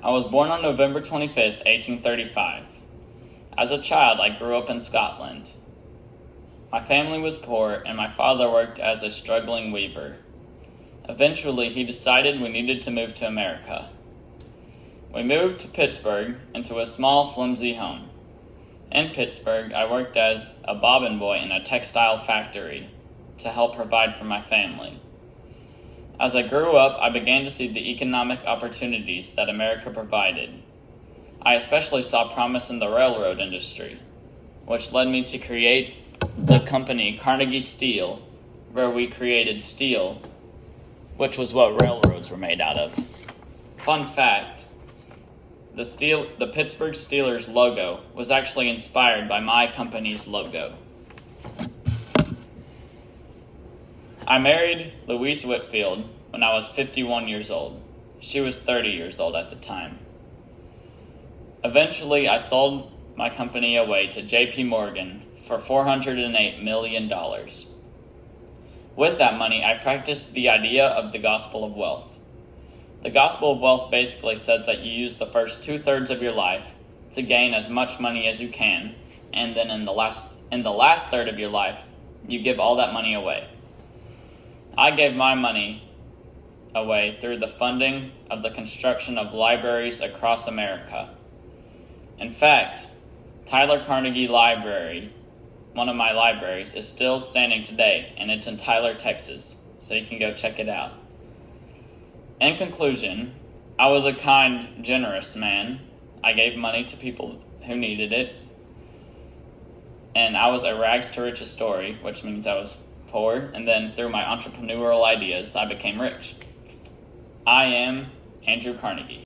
I was born on November 25th, 1835. As a child, I grew up in Scotland. My family was poor, and my father worked as a struggling weaver. Eventually, he decided we needed to move to America. We moved to Pittsburgh into a small, flimsy home. In Pittsburgh, I worked as a bobbin boy in a textile factory to help provide for my family. As I grew up, I began to see the economic opportunities that America provided. I especially saw promise in the railroad industry, which led me to create the company Carnegie Steel, where we created steel, which was what railroads were made out of. Fun fact, the Pittsburgh Steelers logo was actually inspired by my company's logo. I married Louise Whitfield when I was 51 years old. She was 30 years old at the time. Eventually, I sold my company away to J.P. Morgan for $408 million. With that money, I practiced the idea of the gospel of wealth. The gospel of wealth basically says that you use the first 2/3 of your life to gain as much money as you can, and then in the last third of your life, you give all that money away. I gave my money away through the funding of the construction of libraries across America. In fact, Tyler Carnegie Library, one of my libraries, is still standing today, and it's in Tyler, Texas, so you can go check it out. In conclusion, I was a kind, generous man. I gave money to people who needed it, and I was a rags to riches story, which means I was poor, and then through my entrepreneurial ideas, I became rich. I am Andrew Carnegie.